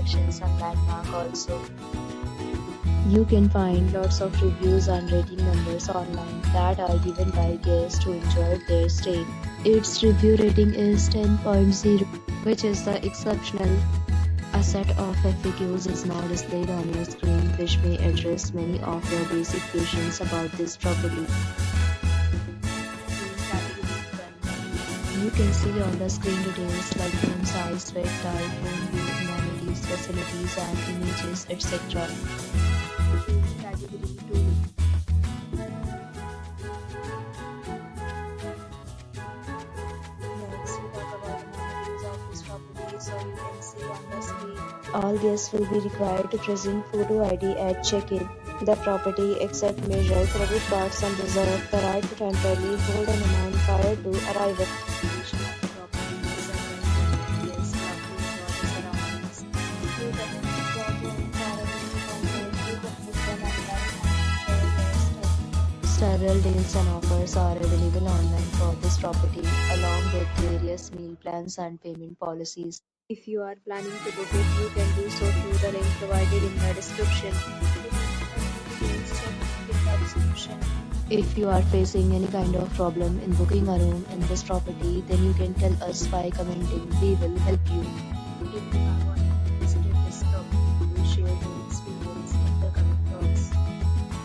attractions and landmark also. You can find lots of reviews and rating numbers online that are given by guests who enjoyed their stay. Its review rating is 10.0, which is the exceptional. A set of FAQs is now displayed on your screen, which may address many of your basic questions about this property. You can see on the screen details like room size, bed type, room view, amenities, facilities and images, etc. Category 2. Next, we talk about amenities of this property, so you can see on the screen. All guests will be required to present photo ID at check-in. The property accepts major credit cards and reserves the right to temporarily hold an amount prior to arrival. Several deals and offers are available online for this property, along with various meal plans and payment policies. If you are planning to book it, you can do so through the link provided in the description. If you are facing any kind of problem in booking a room in this property, then you can tell us by commenting. We will help you. If you have already visited this property, please share your experience in the comment box.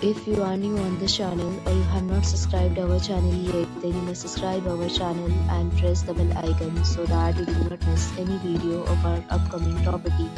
If you are new on this channel or you have not subscribed our channel yet, then you must subscribe our channel and press the bell icon so that you do not miss any video of our upcoming property.